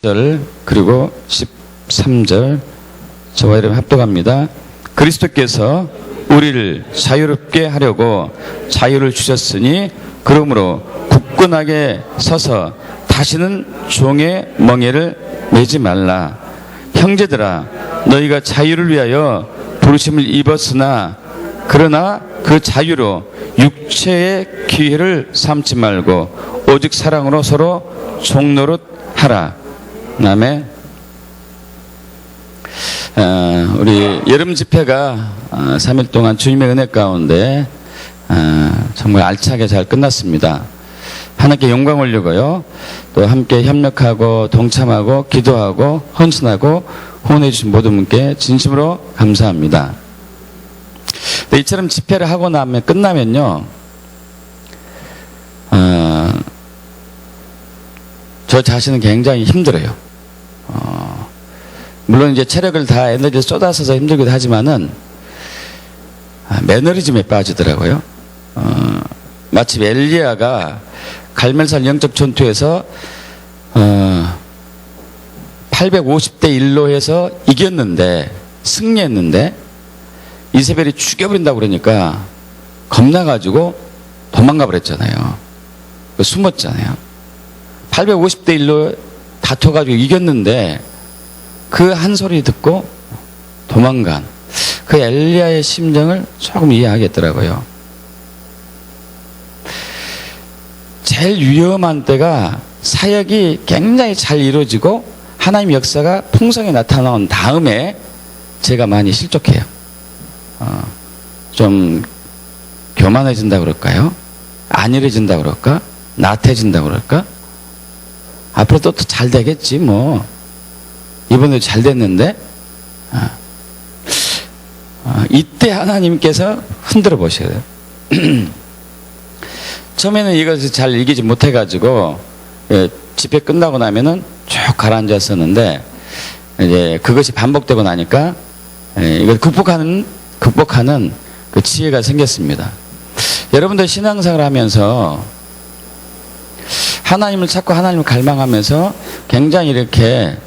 10절 그리고 13절 저와 여러분 합독합니다. 그리스도께서 우리를 자유롭게 하려고 자유를 주셨으니 그러므로 굳건하게 서서 다시는 종의 멍에를 매지 말라. 형제들아, 너희가 자유를 위하여 부르심을 입었으나 그러나 그 자유로 육체의 기회를 삼지 말고 오직 사랑으로 서로 종노릇하라. 아멘. 우리 여름 집회가 3일 동안 주님의 은혜 가운데 정말 알차게 잘 끝났습니다. 하나님께 영광 올리고요. 또 함께 협력하고 동참하고 기도하고 헌신하고 후원해 주신 모든 분께 진심으로 감사합니다. 이처럼 집회를 하고 나면 끝나면요, 저 자신은 굉장히 힘들어요. 물론 이제 체력을 다 에너지를 쏟아서서 힘들기도 하지만은 매너리즘에 빠지더라고요. 마치 엘리야가 갈멜산 영적 전투에서 850대 1로 해서 이겼는데, 승리했는데 이세벨이 죽여버린다고 그러니까 겁나가지고 도망가 버렸잖아요. 숨었잖아요. 850대 1로 다퉈가지고 이겼는데 그 한 소리 듣고 도망간 그 엘리야의 심정을 조금 이해하겠더라고요. 제일 위험한 때가 사역이 굉장히 잘 이루어지고 하나님의 역사가 풍성히 나타나온 다음에 제가 많이 실족해요. 좀 교만해진다 그럴까요? 안일해진다 그럴까? 나태해진다 그럴까? 앞으로 또 잘 되겠지 뭐. 이번에도 잘 됐는데 이때 하나님께서 흔들어 보셔야 돼요. 처음에는 이것을 잘 이기지 못해가지고 집회 끝나고 나면은 쭉 가라앉았었는데 이제 그것이 반복되고 나니까 이걸 극복하는 그 지혜가 생겼습니다. 여러분들 신앙생활 하면서 하나님을 찾고 하나님을 갈망하면서 굉장히 이렇게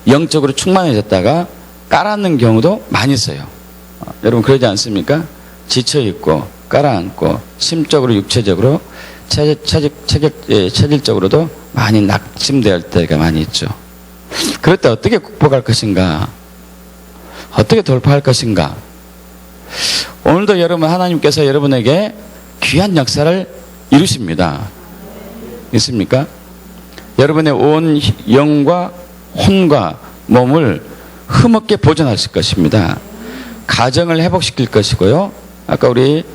영적으로 충만해졌다가 깔아앉는 경우도 많이 있어요. 여러분 그러지 않습니까? 지쳐있고 깔아앉고 심적으로 육체적으로 체질적으로도 많이 낙심될 때가 많이 있죠. 그럴 때 어떻게 극복할 것인가? 어떻게 돌파할 것인가? 오늘도 여러분 하나님께서 여러분에게 귀한 역사를 이루십니다. 있습니까? 여러분의 온 영과 혼과 몸을 흠없게 보존하실 것입니다. 가정을 회복시킬 것이고요. 아까 우리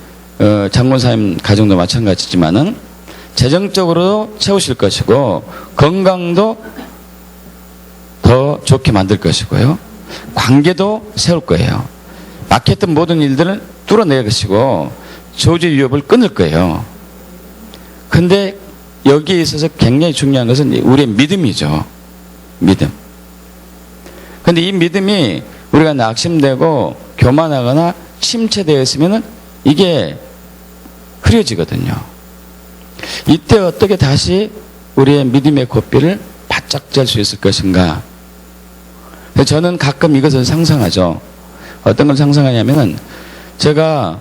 장군사님 가정도 마찬가지지만은 재정적으로 채우실 것이고 건강도 더 좋게 만들 것이고요. 관계도 세울 거예요. 막혔던 모든 일들을 뚫어낼 것이고 저주 위협을 끊을 거예요. 근데 여기에 있어서 굉장히 중요한 것은 우리의 믿음이죠. 믿음. 근데 이 믿음이 우리가 낙심되고 교만하거나 침체되어 있으면은 이게 흐려지거든요. 이때 어떻게 다시 우리의 믿음의 고삐를 바짝 잴 수 있을 것인가? 저는 가끔 이것을 상상하죠. 어떤 걸 상상하냐면은 제가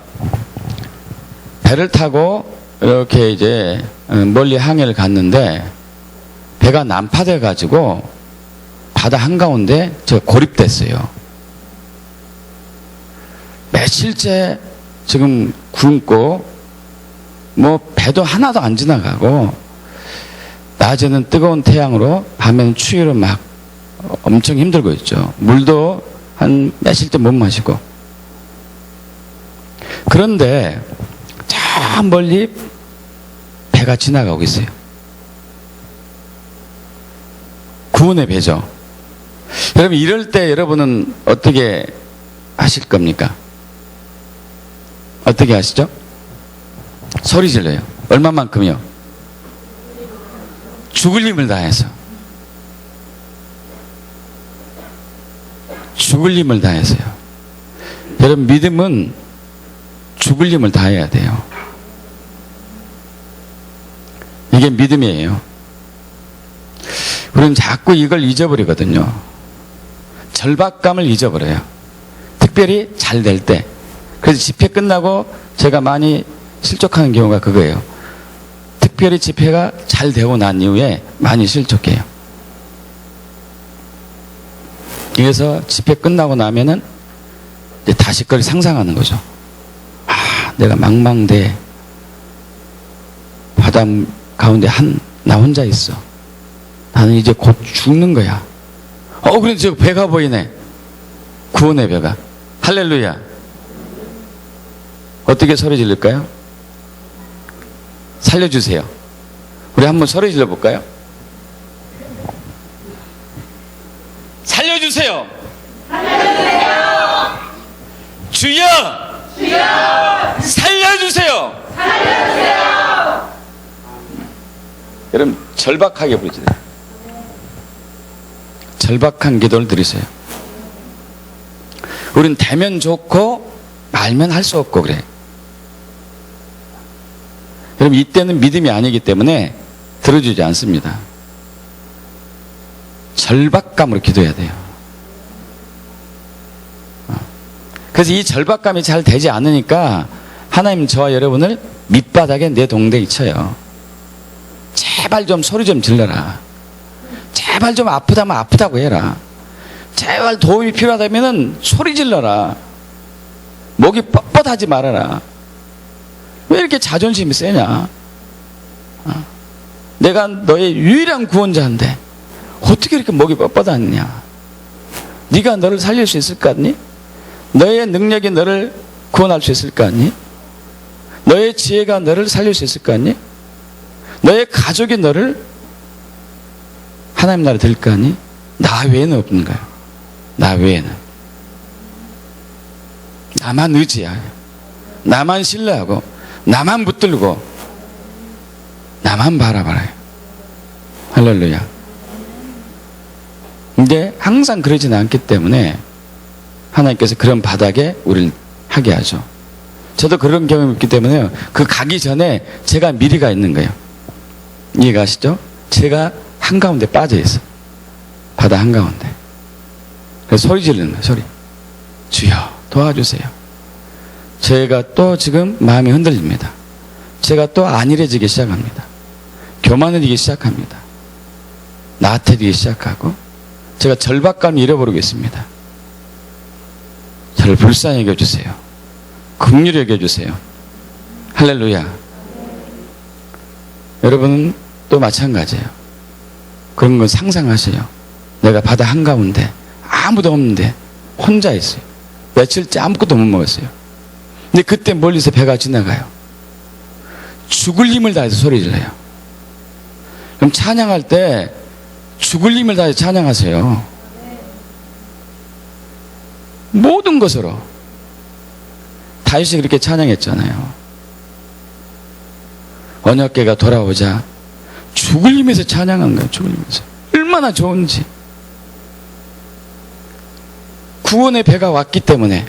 배를 타고 이렇게 이제 멀리 항해를 갔는데 배가 난파돼 가지고 바다 한가운데 제가 고립됐어요. 며칠째 지금 굶고 뭐 배도 하나도 안 지나가고 낮에는 뜨거운 태양으로 밤에는 추위로 막 엄청 힘들고 있죠. 물도 한 며칠째 못 마시고. 그런데 저 멀리 배가 지나가고 있어요. 구원의 배죠. 여러분 이럴 때 여러분은 어떻게 하실 겁니까? 어떻게 하시죠? 소리 질러요. 얼마만큼요? 죽을 힘을 다해서. 죽을 힘을 다해서요. 여러분 믿음은 죽을 힘을 다해야 돼요. 이게 믿음이에요. 우리는 자꾸 이걸 잊어버리거든요. 절박감을 잊어버려요. 특별히 잘 될 때. 그래서 집회 끝나고 제가 많이 실족하는 경우가 그거예요. 특별히 집회가 잘 되고 난 이후에 많이 실족해요. 그래서 집회 끝나고 나면은 이제 다시 그걸 상상하는 거죠. 아, 내가 망망대해 바다 가운데 나 혼자 있어. 나는 이제 곧 죽는 거야. 그런데 저 배가 보이네. 구원의 배가. 할렐루야. 어떻게 소리 지를까요? 살려주세요. 우리 한번 소리 질러볼까요? 살려주세요. 살려주세요. 주여. 주여. 살려주세요. 살려주세요. 여러분 절박하게 부르지. 절박한 기도를 드리세요. 우린 되면 좋고 말면 할 수 없고 그래. 여러분 이때는 믿음이 아니기 때문에 들어주지 않습니다. 절박감으로 기도해야 돼요. 그래서 이 절박감이 잘 되지 않으니까 하나님 저와 여러분을 밑바닥에 내동댕이 쳐요. 제발 좀 소리 좀 질러라. 제발 좀 아프다면 아프다고 해라. 제발 도움이 필요하다면 소리 질러라. 목이 뻣뻣하지 말아라. 왜 이렇게 자존심이 세냐? 내가 너의 유일한 구원자인데 어떻게 이렇게 목이 뻣뻣하냐? 네가 너를 살릴 수 있을 것 같니? 너의 능력이 너를 구원할 수 있을 것 같니? 너의 지혜가 너를 살릴 수 있을 것 같니? 너의 가족이 너를 하나님 나라 될 거 아니? 나 외에는 없는 거야. 나 외에는. 나만 의지하고, 나만 신뢰하고, 나만 붙들고, 나만 바라봐요. 할렐루야. 근데 항상 그러지는 않기 때문에 하나님께서 그런 바닥에 우리를 하게 하죠. 저도 그런 경험이 있기 때문에 그 가기 전에 제가 미리 가 있는 거예요. 이해가시죠? 제가 한가운데 빠져 있어. 바다 한가운데. 그래서 소리 지르는 거예요. 소리. 주여 도와주세요. 제가 또 지금 마음이 흔들립니다. 제가 또 안일해지기 시작합니다. 교만해지기 시작합니다. 나태해지기 시작하고 제가 절박감을 잃어버리겠습니다. 저를 불쌍히 여겨주세요. 긍휼히 여겨주세요. 할렐루야. 여러분은 또 마찬가지예요. 그런 건 상상하세요. 내가 바다 한가운데 아무도 없는데 혼자 있어요. 며칠째 아무것도 못 먹었어요. 근데 그때 멀리서 배가 지나가요. 죽을 힘을 다해서 소리 질러요. 그럼 찬양할 때 죽을 힘을 다해서 찬양하세요. 모든 것으로. 다윗이 그렇게 찬양했잖아요. 언약궤가 돌아오자 죽을 힘에서 찬양한 거예요. 죽을 힘에서. 얼마나 좋은지. 구원의 배가 왔기 때문에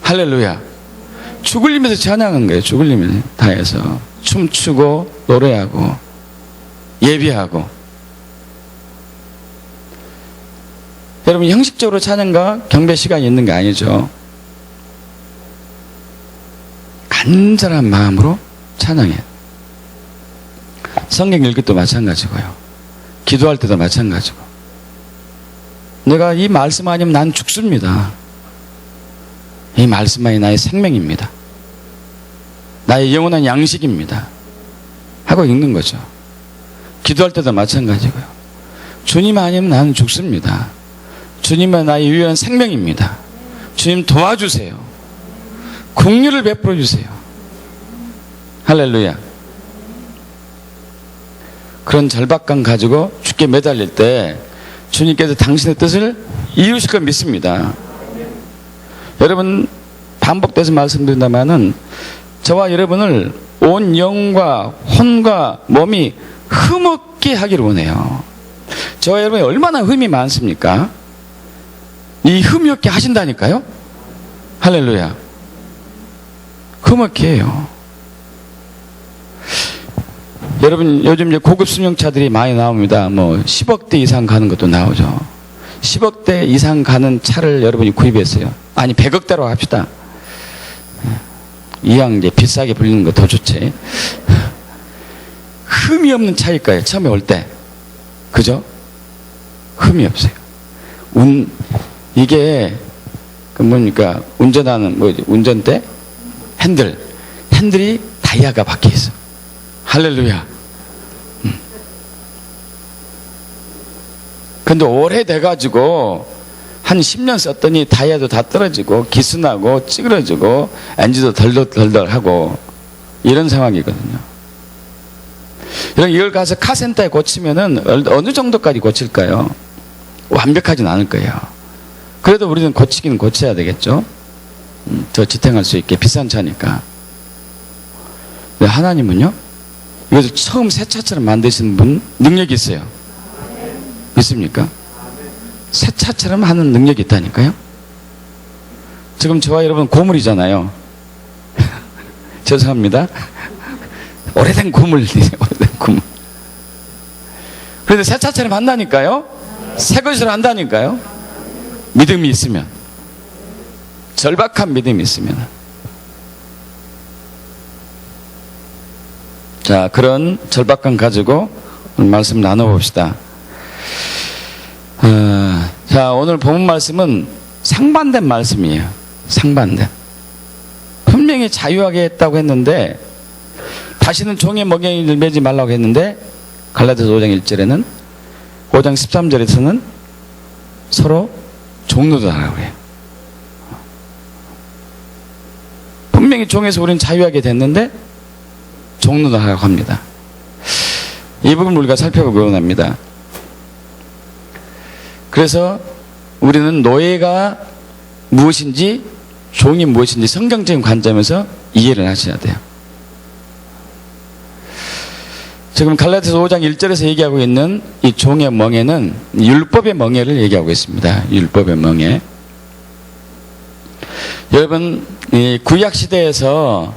할렐루야. 죽을 힘에서 찬양한 거예요. 죽을 힘을 다해서 춤추고 노래하고 예배하고. 여러분 형식적으로 찬양과 경배 시간이 있는 게 아니죠. 간절한 마음으로 찬양해요. 성경 읽을 때도 마찬가지고요. 기도할 때도 마찬가지고. 내가 이 말씀 아니면 난 죽습니다. 이 말씀만이 나의 생명입니다. 나의 영원한 양식입니다. 하고 읽는 거죠. 기도할 때도 마찬가지고요. 주님 아니면 나는 죽습니다. 주님은 나의 유일한 생명입니다. 주님 도와주세요. 긍휼을 베풀어 주세요. 할렐루야. 그런 절박감 가지고 주께 매달릴 때 주님께서 당신의 뜻을 이루실 걸 믿습니다. 여러분 반복돼서 말씀드린다면은 저와 여러분을 온 영과 혼과 몸이 흠없게 하기를 원해요. 저와 여러분이 얼마나 흠이 많습니까? 이 흠이 없게 하신다니까요. 할렐루야. 흠없게 해요. 여러분 요즘 이제 고급 승용차들이 많이 나옵니다. 뭐 10억대 이상 가는 것도 나오죠. 10억대 이상 가는 차를 여러분이 구입했어요. 아니 100억대로 합시다. 이왕 이제 비싸게 불리는 거 더 좋지. 흠이 없는 차일 거예요. 처음에 올 때. 그죠? 흠이 없어요. 이게 그 뭡니까? 운전하는 뭐지? 운전대 핸들이 다이아가 박혀 있어. 할렐루야. 근데 오래돼가지고 한 10년 썼더니 다이아도 다 떨어지고 기스나고 찌그러지고 엔진도 덜덜덜덜하고 이런 상황이거든요. 이걸 가서 카센터에 고치면은 어느 정도까지 고칠까요? 완벽하진 않을 거예요. 그래도 우리는 고치기는 고쳐야 되겠죠. 더 지탱할 수 있게 비싼 차니까. 근데 하나님은요, 이것을 처음 새 차처럼 만드시는 분 능력이 있어요. 있습니까? 새 차처럼 하는 능력이 있다니까요. 지금 저와 여러분 고물이잖아요. 죄송합니다. 오래된 고물. 그런데 새 차처럼 한다니까요. 새 것으로 한다니까요. 믿음이 있으면, 절박한 믿음이 있으면. 자, 그런 절박감 가지고 오늘 말씀 나눠봅시다. 자, 오늘 본문 말씀은 상반된 말씀이에요. 상반된. 분명히 자유하게 했다고 했는데, 다시는 종의 멍에를 매지 말라고 했는데, 갈라디아서 5장 1절에는, 5장 13절에서는 서로 종노릇하라고 해요. 분명히 종에서 우리는 자유하게 됐는데 종노릇하라고 합니다. 이 부분을 우리가 살펴보기 원합니다. 그래서 우리는 노예가 무엇인지 종이 무엇인지 성경적인 관점에서 이해를 하셔야 돼요. 지금 갈라디아서 5장 1절에서 얘기하고 있는 이 종의 멍에는 율법의 멍에를 얘기하고 있습니다. 율법의 멍에. 여러분, 이 구약 시대에서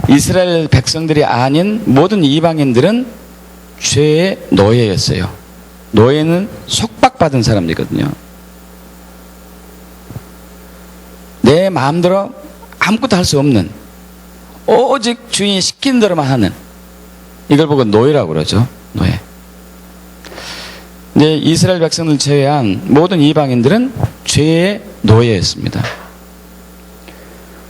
이스라엘 백성들이 아닌 모든 이방인들은 죄의 노예였어요. 노예는 속박받은 사람이거든요. 내 마음대로 아무것도 할 수 없는, 오직 주인이 시킨 대로만 하는, 이걸 보고 노예라고 그러죠. 노예. 근데 이스라엘 백성을 제외한 모든 이방인들은 죄의 노예였습니다.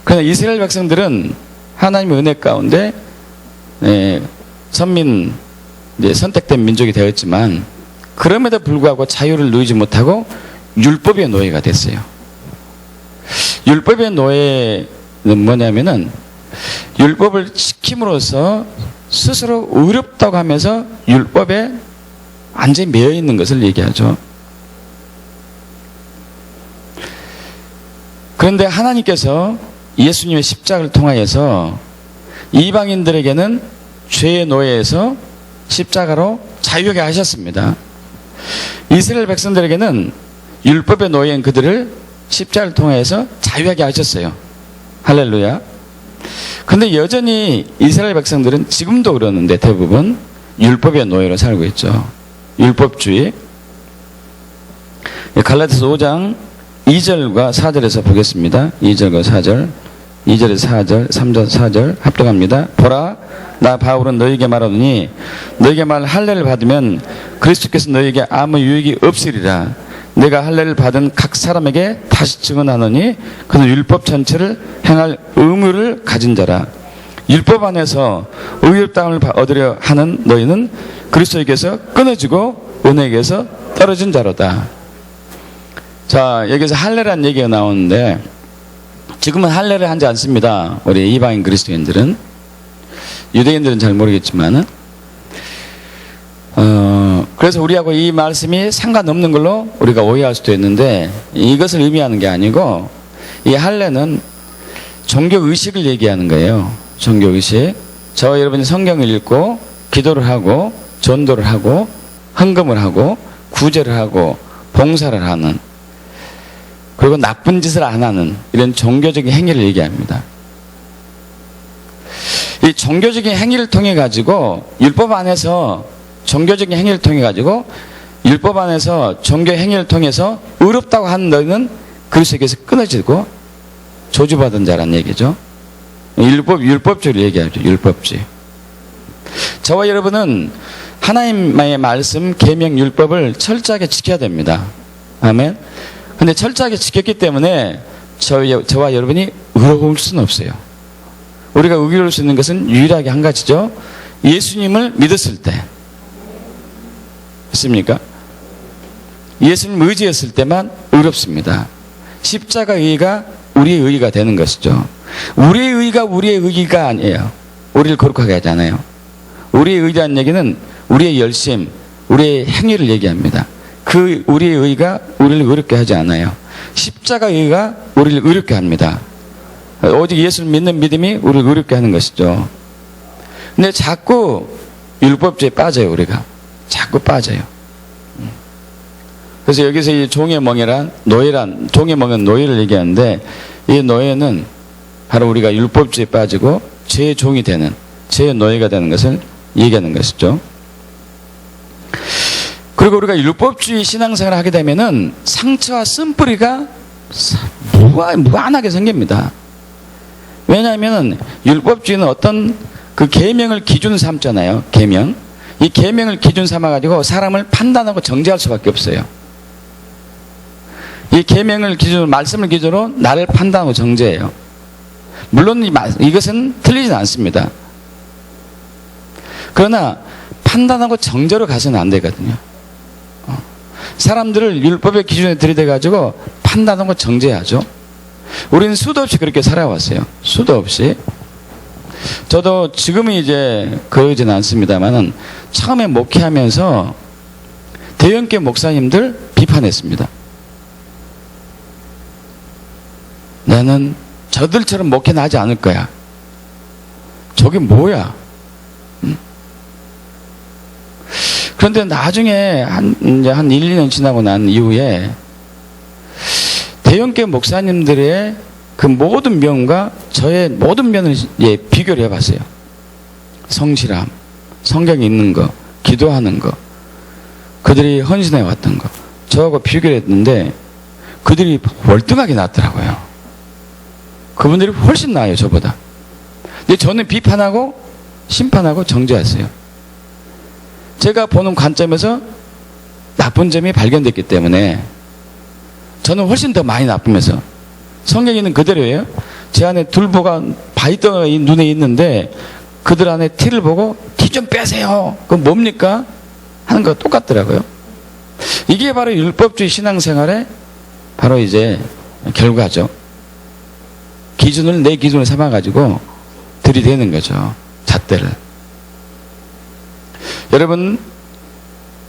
그러나 이스라엘 백성들은 하나님의 은혜 가운데 선민, 선택된 민족이 되었지만, 그럼에도 불구하고 자유를 누리지 못하고 율법의 노예가 됐어요. 율법의 노예는 뭐냐면은, 율법을 지킴으로써 스스로 의롭다고 하면서 율법에 완전히 매여 있는 것을 얘기하죠. 그런데 하나님께서 예수님의 십자가를 통하여서 이방인들에게는 죄의 노예에서 십자가로 자유하게 하셨습니다. 이스라엘 백성들에게는 율법의 노예인 그들을 십자가를 통해서 자유하게 하셨어요. 할렐루야. 그런데 여전히 이스라엘 백성들은 지금도 그러는데 대부분 율법의 노예로 살고 있죠. 율법주의. 갈라디아서 5장 2절과 4절에서 보겠습니다. 2절과 4절, 2절에서 4절, 3절, 4절 합독합니다. 보라, 나 바울은 너희에게 말하노니 너희에게 말 할례를 받으면 그리스도께서 너희에게 아무 유익이 없으리라. 내가 할례를 받은 각 사람에게 다시 증언하노니 그는 율법 전체를 행할 의무를 가진 자라. 율법 안에서 의롭다함을 얻으려 하는 너희는 그리스도에게서 끊어지고 은혜에게서 떨어진 자로다. 자, 여기서 할례라는 얘기가 나오는데, 지금은 할례를 하지 않습니다. 우리 이방인 그리스도인들은. 유대인들은 잘 모르겠지만은. 그래서 우리하고 이 말씀이 상관없는 걸로 우리가 오해할 수도 있는데, 이것을 의미하는 게 아니고, 이 할례는 종교의식을 얘기하는 거예요. 종교의식. 저와 여러분이 성경을 읽고, 기도를 하고, 전도를 하고, 헌금을 하고, 구제를 하고, 봉사를 하는, 그리고 나쁜 짓을 안 하는 이런 종교적인 행위를 얘기합니다. 이 종교적인 행위를 통해 가지고 율법 안에서 종교적인 행위를 통해 가지고 율법 안에서 종교 행위를 통해서 의롭다고 하는 너희는 그리스도에게서 끊어지고 저주받은 자란 얘기죠. 율법주의를 얘기하죠. 율법주의. 저와 여러분은 하나님의 말씀, 계명, 율법을 철저하게 지켜야 됩니다. 아멘. 근데 철저하게 지켰기 때문에 저와 여러분이 의로울 수는 없어요. 우리가 의로울 수 있는 것은 유일하게 한 가지죠. 예수님을 믿었을 때. 맞습니까? 예수님 의지했을 때만 의롭습니다. 십자가 의가 우리의 의가 되는 것이죠. 우리의 의가 우리의 의가 아니에요. 우리를 거룩하게 하지 않아요. 우리의 의라는 얘기는 우리의 열심, 우리의 행위를 얘기합니다. 그 우리의 의가 우리를 의롭게 하지 않아요. 십자가 의가 우리를 의롭게 합니다. 오직 예수를 믿는 믿음이 우리를 의롭게 하는 것이죠. 근데 자꾸 율법주의에 빠져요. 우리가 자꾸 빠져요. 그래서 여기서 이 종의 멍에란 노예란, 종의 멍은 노예를 얘기하는데, 이 노예는 바로 우리가 율법주의에 빠지고 죄의 종이 되는, 죄의 노예가 되는 것을 얘기하는 것이죠. 그리고 우리가 율법주의 신앙생활을 하게 되면은 상처와 쓴뿌리가 무한하게 생깁니다. 왜냐하면 율법주의는 어떤 그 계명을 기준 삼잖아요. 계명. 이 계명을 기준 삼아가지고 사람을 판단하고 정죄할 수밖에 없어요. 이 계명을 기준으로, 말씀을 기준으로 나를 판단하고 정죄해요. 물론 이것은 틀리진 않습니다. 그러나 판단하고 정죄로 가서는 안 되거든요. 사람들을 율법의 기준에 들이대가지고 판단하고 정죄하죠. 우리는 수도 없이 그렇게 살아왔어요. 수도 없이. 저도 지금은 이제 그러지는 않습니다만은 처음에 목회하면서 대형교회 목사님들 비판했습니다. 나는 저들처럼 목회는 하지 않을 거야. 저게 뭐야? 그런데 나중에 이제 한 1, 2년 지나고 난 이후에 대형교회 목사님들의 그 모든 면과 저의 모든 면을 비교를 해봤어요. 성실함, 성경에 있는 거, 기도하는 거, 그들이 헌신해 왔던 거, 저하고 비교를 했는데 그들이 월등하게 낫더라고요. 그분들이 훨씬 나아요, 저보다. 근데 저는 비판하고 심판하고 정죄했어요. 제가 보는 관점에서 나쁜 점이 발견됐기 때문에 저는 훨씬 더 많이 나쁘면서, 성경에 있는 그대로예요. 제 안에 둘보가 바이더가 눈에 있는데 그들 안에 티를 보고 티 좀 빼세요. 그건 뭡니까? 하는 거 똑같더라고요. 이게 바로 율법주의 신앙생활의 바로 이제 결과죠. 기준을 내 기준을 삼아가지고 들이대는 거죠. 잣대를. 여러분,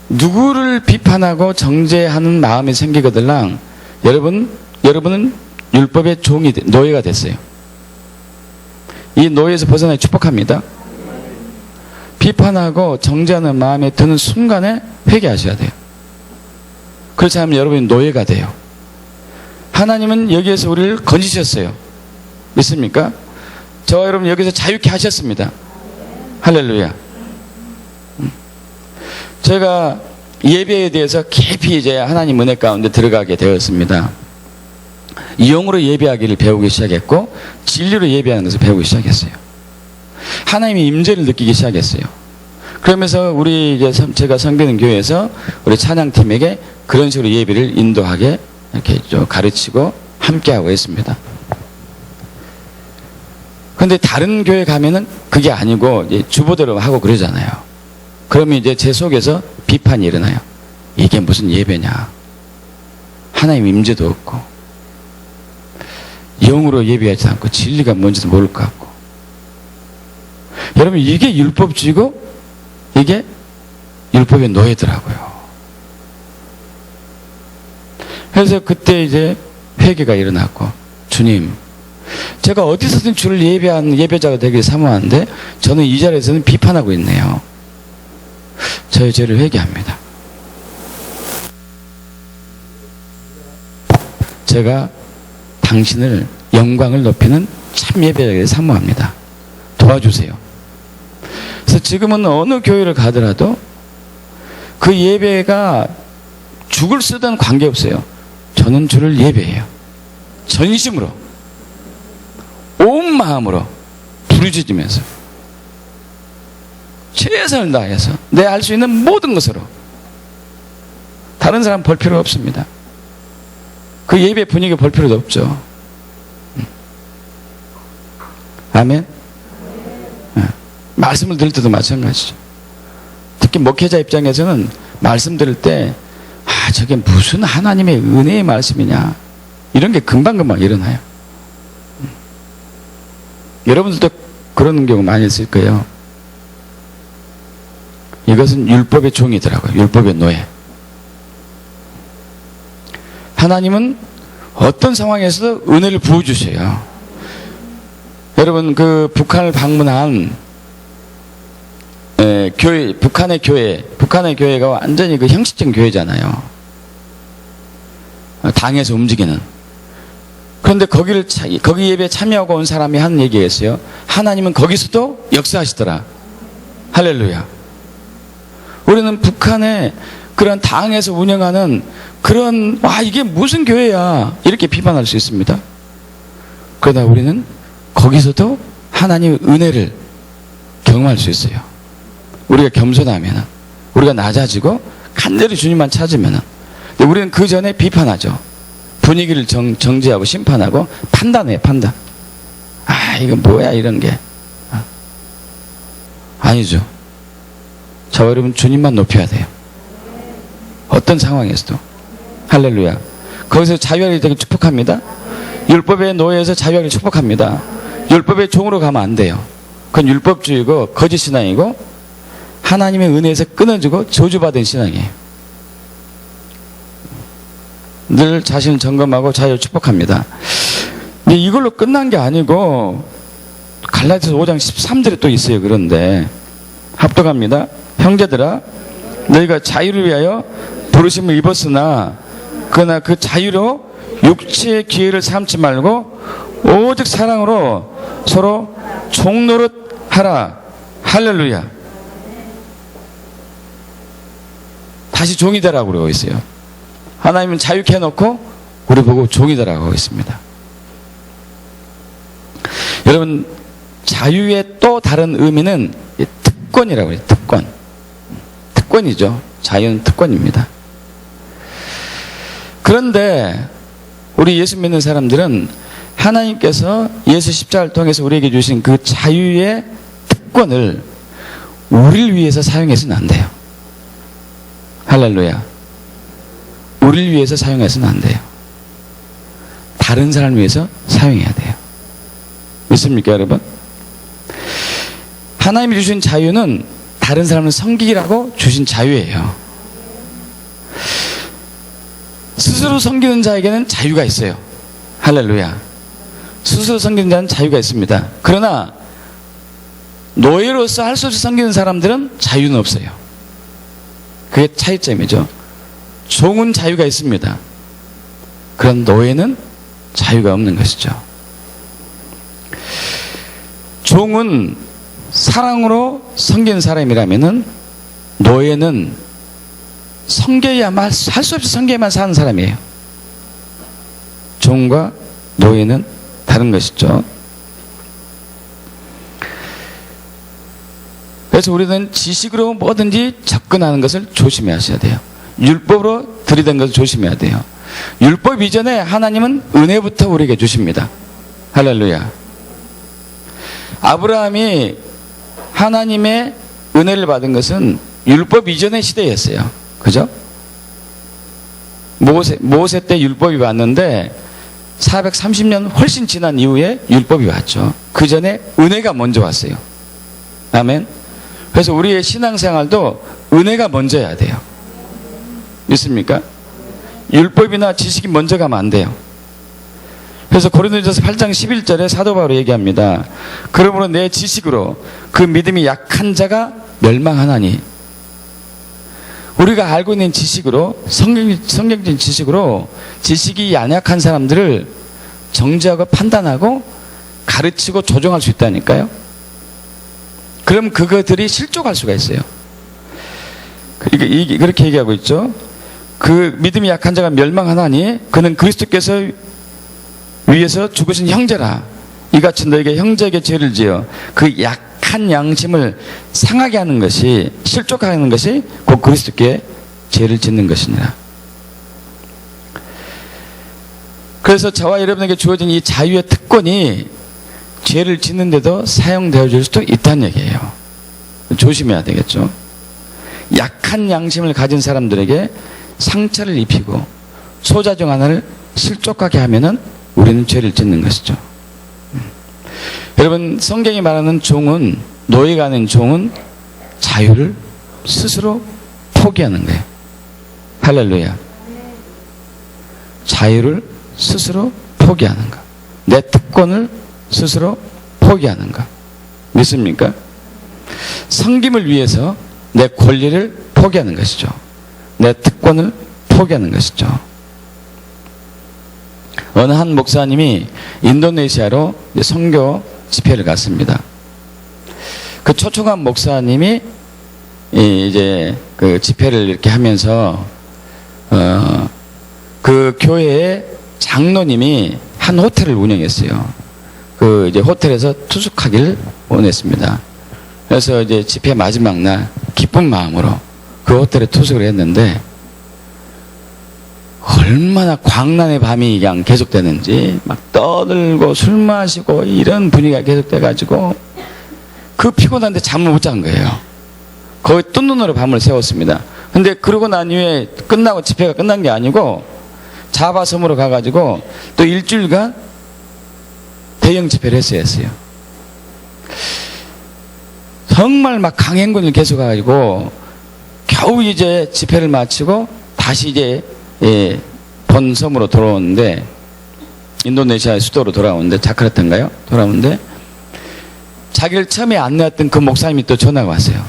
누구를 비판하고 정죄하는 마음이 생기거들랑 여러분은 율법의 노예가 됐어요. 이 노예에서 벗어나기 축복합니다. 비판하고 정죄하는 마음에 드는 순간에 회개하셔야 돼요. 그렇지 않으면 여러분이 노예가 돼요. 하나님은 여기에서 우리를 건지셨어요. 믿습니까? 저와 여러분 여기서 자유케 하셨습니다. 할렐루야. 제가 예배에 대해서 깊이 이제 하나님 은혜 가운데 들어가게 되었습니다. 영으로 예배하기를 배우기 시작했고 진리로 예배하는 것을 배우기 시작했어요. 하나님의 임재를 느끼기 시작했어요. 그러면서 우리 이제 제가 섬기는 교회에서 우리 찬양팀에게 그런 식으로 예배를 인도하게 이렇게 좀 가르치고 함께하고 있습니다. 그런데 다른 교회 가면은 그게 아니고 이제 주보대로 하고 그러잖아요. 그러면 이제 제 속에서 비판이 일어나요. 이게 무슨 예배냐? 하나님 임재도 없고 영으로 예배하지 않고 진리가 뭔지도 모를 것 같고. 여러분, 이게 율법주의고 이게 율법의 노예더라고요. 그래서 그때 이제 회개가 일어났고, 주님, 제가 어디서든 주를 예배하는 예배자가 되길 사모하는데 저는 이 자리에서는 비판하고 있네요. 저의 죄를 회개합니다. 제가 당신을 영광을 높이는 참 예배자에게 사모합니다. 도와주세요. 그래서 지금은 어느 교회를 가더라도 그 예배가 죽을 쓰든 관계없어요. 저는 주를 예배해요. 전심으로, 온 마음으로 부르짖으면서 최선을 다해서 내 할 수 있는 모든 것으로. 다른 사람 볼 필요 없습니다. 그 예배 분위기 볼 필요도 없죠. 아멘. 말씀을 들을 때도 마찬가지죠. 특히 목회자 입장에서는 말씀 들을 때 저게 무슨 하나님의 은혜의 말씀이냐, 이런 게 금방금방 일어나요. 여러분들도 그런 경우 많이 있을 거예요. 이것은 율법의 종이더라고요. 율법의 노예. 하나님은 어떤 상황에서도 은혜를 부어주셔요. 여러분, 그 북한을 방문한 교회, 북한의 교회가 완전히 그 형식적인 교회잖아요. 당에서 움직이는. 그런데 거기 예배에 참여하고 온 사람이 한 얘기가 있어요. 하나님은 거기서도 역사하시더라. 할렐루야. 우리는 북한의 그런 당에서 운영하는 그런, 이게 무슨 교회야, 이렇게 비판할 수 있습니다. 그러나 우리는 거기서도 하나님의 은혜를 경험할 수 있어요. 우리가 겸손하면, 우리가 낮아지고 간절히 주님만 찾으면. 근데 우리는 그 전에 비판하죠. 분위기를 정지하고 심판하고 판단해요. 판단. 이거 뭐야, 이런 게. 아니죠. 저와 여러분 주님만 높여야 돼요. 어떤 상황에서도. 할렐루야. 거기서 자유하게 되길 축복합니다. 율법의 노예에서 자유하게 축복합니다. 율법의 종으로 가면 안 돼요. 그건 율법주의고 거짓 신앙이고 하나님의 은혜에서 끊어지고 저주받은 신앙이에요. 늘 자신을 점검하고 자유를 축복합니다. 근데 이걸로 끝난 게 아니고 갈라디아서 5장 13절에 또 있어요. 그런데 합독합니다. 형제들아, 너희가 자유를 위하여 부르심을 입었으나 그러나 그 자유로 육체의 기회를 삼지 말고 오직 사랑으로 서로 종노릇 하라. 할렐루야. 다시 종이 되라고 그러고 있어요. 하나님은 자유케 해놓고 우리 보고 종이 되라고 하고 있습니다. 여러분, 자유의 또 다른 의미는 특권이라고 해요. 특권. 특권이죠. 자유는 특권입니다. 그런데 우리 예수 믿는 사람들은 하나님께서 예수 십자가를 통해서 우리에게 주신 그 자유의 특권을 우리를 위해서 사용해서는 안 돼요. 할렐루야. 우리를 위해서 사용해서는 안 돼요. 다른 사람을 위해서 사용해야 돼요. 믿습니까, 여러분? 하나님이 주신 자유는 다른 사람을 섬기라고 주신 자유예요. 스스로 섬기는 자에게는 자유가 있어요. 할렐루야. 스스로 섬기는 자는 자유가 있습니다. 그러나 노예로서 할 수 없이 섬기는 사람들은 자유는 없어요. 그게 차이점이죠. 종은 자유가 있습니다. 그런 노예는 자유가 없는 것이죠. 종은 사랑으로 섬기는 사람이라면은 노예는 섬겨야만, 할 수 없이 섬겨야만 사는 사람이에요. 종과 노예는 다른 것이죠. 그래서 우리는 지식으로 뭐든지 접근하는 것을 조심해야 하셔야 돼요. 율법으로 들이댄 것을 조심해야 돼요. 율법 이전에 하나님은 은혜부터 우리에게 주십니다. 할렐루야. 아브라함이 하나님의 은혜를 받은 것은 율법 이전의 시대였어요. 그죠? 모세 때 율법이 왔는데 430년 훨씬 지난 이후에 율법이 왔죠. 그 전에 은혜가 먼저 왔어요. 아멘. 그래서 우리의 신앙생활도 은혜가 먼저야 돼요. 믿습니까? 율법이나 지식이 먼저 가면 안 돼요. 그래서 고린도전서 8장 11절에 사도 바울이 얘기합니다. 그러므로 내 지식으로 그 믿음이 약한 자가 멸망하나니. 우리가 알고 있는 지식으로, 성경적인 지식으로 지식이 연약한 사람들을 정죄하고 판단하고 가르치고 조정할 수 있다니까요. 그럼 그것들이 실족할 수가 있어요. 그렇게 얘기하고 있죠. 그 믿음이 약한 자가 멸망하나니 그는 그리스도께서 위에서 죽으신 형제라. 이같이 너에게 형제에게 죄를 지어 그 약한 양심을 상하게 하는 것이, 실족하게 하는 것이 곧 그리스도께 죄를 짓는 것이니라. 그래서 저와 여러분에게 주어진 이 자유의 특권이 죄를 짓는데도 사용되어질 수도 있다는 얘기예요. 조심해야 되겠죠. 약한 양심을 가진 사람들에게 상처를 입히고 소자 중 하나를 실족하게 하면은 우리는 죄를 짓는 것이죠. 여러분, 성경이 말하는 종은, 노예가 아닌 종은 자유를 스스로 포기하는 거예요. 할렐루야. 자유를 스스로 포기하는 것. 내 특권을 스스로 포기하는 것. 믿습니까? 섬김을 위해서 내 권리를 포기하는 것이죠. 내 특권을 포기하는 것이죠. 어느 한 목사님이 인도네시아로 선교 집회를 갔습니다. 그 초청한 목사님이 이제 그 집회를 이렇게 하면서 그 교회의 장로님이 한 호텔을 운영했어요. 그 이제 호텔에서 투숙하기를 원했습니다. 그래서 이제 집회 마지막 날 기쁜 마음으로 그 호텔에 투숙을 했는데 얼마나 광란의 밤이 그냥 계속되는지 막 떠들고 술 마시고 이런 분위기가 계속돼가지고 그 피곤한데 잠을 못 잔 거예요. 거의 뜬 눈으로 밤을 새웠습니다. 근데 그러고 난 이후에 끝나고 집회가 끝난 게 아니고 자바섬으로 가가지고 또 일주일간 대형 집회를 했어요. 정말 막 강행군을 계속 가가지고 겨우 이제 집회를 마치고 다시 이제 본섬으로 돌아오는데, 인도네시아의 수도로 돌아오는데, 자카르타인가요? 돌아오는데 자기를 처음에 안내했던 그 목사님이 또 전화가 왔어요.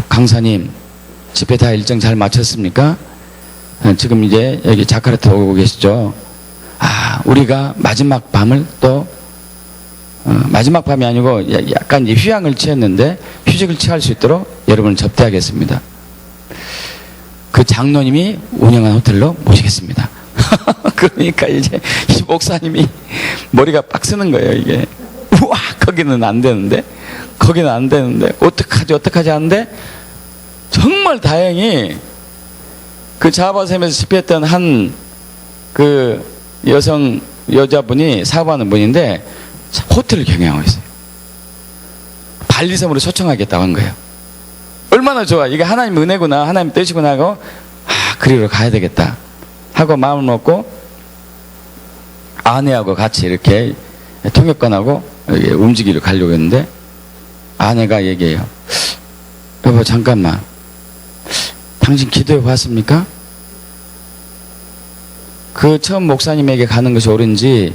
강사님, 집회 다 일정 잘 마쳤습니까? 지금 이제 여기 자카르타 오고 계시죠? 우리가 마지막 밤을 또 마지막 밤이 아니고 약간 이제 휴양을 취했는데 휴식을 취할 수 있도록 여러분을 접대하겠습니다. 그 장로님이 운영한 호텔로 모시겠습니다. 그러니까 이제 이 목사님이 머리가 빡 쓰는 거예요. 이게 우와, 거기는 안 되는데 어떡하지 하는데 정말 다행히 그 자바섬에서 집회했던 한 그 여자분이 사업하는 분인데 호텔을 경영하고 있어요. 발리섬으로 초청하겠다고 한 거예요. 얼마나 좋아. 이게 하나님 은혜구나, 하나님 뜻이구나 하고 그리로 가야 되겠다 하고 마음을 먹고 아내하고 같이 이렇게 통역관하고 움직이러 가려고 했는데 아내가 얘기해요. 여보, 잠깐만, 당신 기도해 봤습니까? 그 처음 목사님에게 가는 것이 옳은지,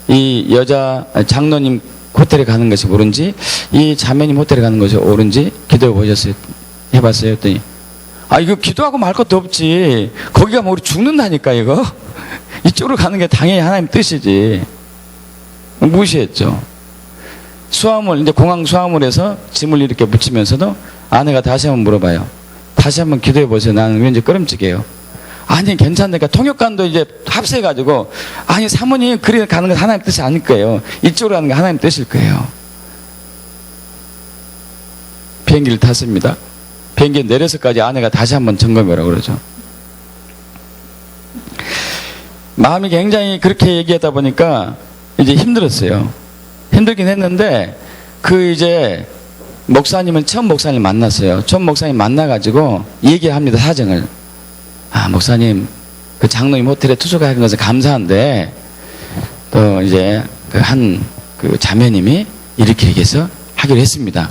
이 여자 장로님 호텔에 가는 것이 옳은지, 이 자매님 호텔에 가는 것이 옳은지 기도해 보셨어요? 해봤어요? 했더니 이거 기도하고 말 것도 없지. 거기 가면 우리 죽는다니까. 이거 이쪽으로 가는 게 당연히 하나님 뜻이지. 무시했죠. 수화물, 이제 공항 수화물에서 짐을 이렇게 붙이면서도 아내가 다시 한번 물어봐요. 다시 한번 기도해 보세요. 나는 왠지 꺼름직해요. 아니, 괜찮으니까 통역관도 이제 합세해가지고, 사모님 그리 가는 건 하나님 뜻이 아닐 거예요. 이쪽으로 가는 게 하나님 뜻일 거예요. 비행기를 탔습니다. 비행기 내려서까지 아내가 다시 한번 점검해보라고 그러죠. 마음이 굉장히 그렇게 얘기하다 보니까 이제 힘들었어요. 힘들긴 했는데 이제 목사님은 처음 목사님 만났어요. 처음 목사님 만나가지고 얘기합니다, 사정을. 목사님, 그 장로님 호텔에 투숙하는 것은 감사한데 또 이제 그 자매님이 이렇게 얘기해서 하기로 했습니다.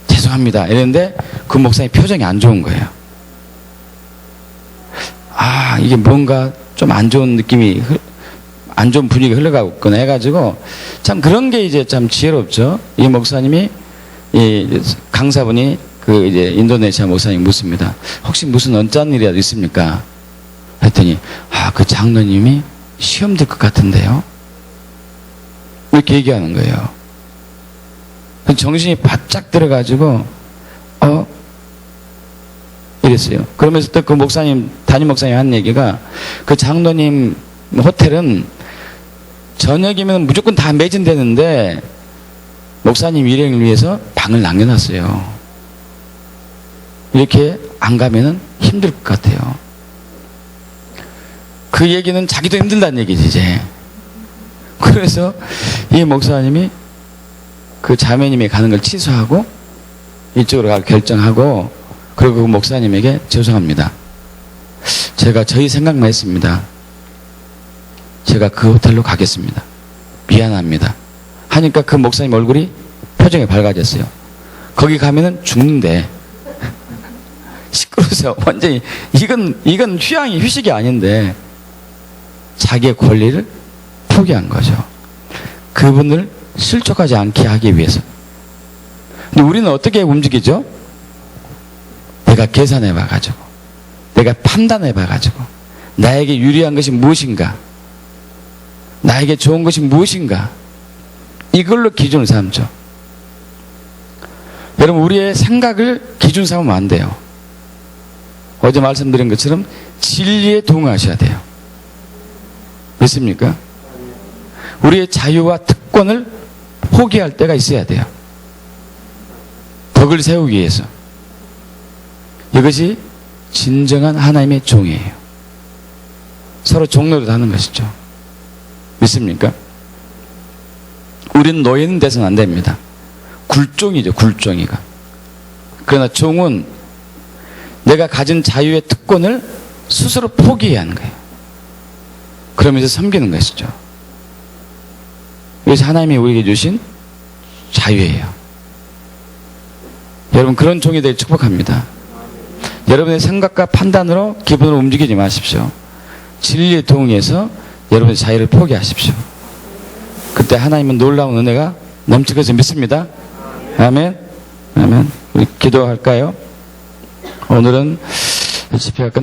죄송합니다. 이랬는데 그 목사님 표정이 안 좋은 거예요. 이게 뭔가 좀 안 좋은 느낌이, 안 좋은 분위기가 흘러가고 있거나 해가지고 참 그런 게 이제 참 지혜롭죠. 이 목사님이, 이 강사분이 그 이제 인도네시아 목사님 묻습니다. 혹시 무슨 언짢은 일이라도 있습니까? 했더니 그 장로님이 시험 들 것 같은데요. 이렇게 얘기하는 거예요. 정신이 바짝 들어가지고 이랬어요. 그러면서 또 그 목사님, 담임 목사님 한 얘기가, 그 장로님 호텔은 저녁이면 무조건 다 매진되는데 목사님 일행을 위해서 방을 남겨놨어요. 이렇게 안 가면은 힘들 것 같아요. 그 얘기는 자기도 힘들다는 얘기지, 이제. 그래서 이 목사님이 그 자매님이 가는 걸 취소하고 이쪽으로 갈 결정하고, 그리고 그 목사님에게 죄송합니다. 제가 저희 생각만 했습니다. 제가 그 호텔로 가겠습니다. 미안합니다. 하니까 그 목사님 얼굴이 표정이 밝아졌어요. 거기 가면은 죽는데. 시끄러워서 완전히, 이건 휴식이 아닌데, 자기의 권리를 포기한 거죠. 그분을 실족하지 않게 하기 위해서. 근데 우리는 어떻게 움직이죠? 내가 계산해 봐가지고, 내가 판단해 봐가지고, 나에게 유리한 것이 무엇인가, 나에게 좋은 것이 무엇인가, 이걸로 기준을 삼죠. 여러분, 우리의 생각을 기준 삼으면 안 돼요. 어제 말씀드린 것처럼 진리에 동의하셔야 돼요. 믿습니까? 우리의 자유와 특권을 포기할 때가 있어야 돼요. 덕을 세우기 위해서. 이것이 진정한 하나님의 종이에요. 서로 종노릇 하는 것이죠. 믿습니까? 우리는 노예는 돼서는 안 됩니다. 굴종이죠, 굴종이가. 그러나 종은 내가 가진 자유의 특권을 스스로 포기해야 하는 거예요. 그러면서 섬기는 것이죠. 이것이 하나님이 우리에게 주신 자유예요. 여러분, 그런 종이 되길 축복합니다. 여러분의 생각과 판단으로, 기분으로 움직이지 마십시오. 진리에 동의해서 여러분의 자유를 포기하십시오. 그때 하나님은 놀라운 은혜가 넘칠 것을 믿습니다. 아멘. 아멘. 우리 기도할까요? 오늘은 집회가 끝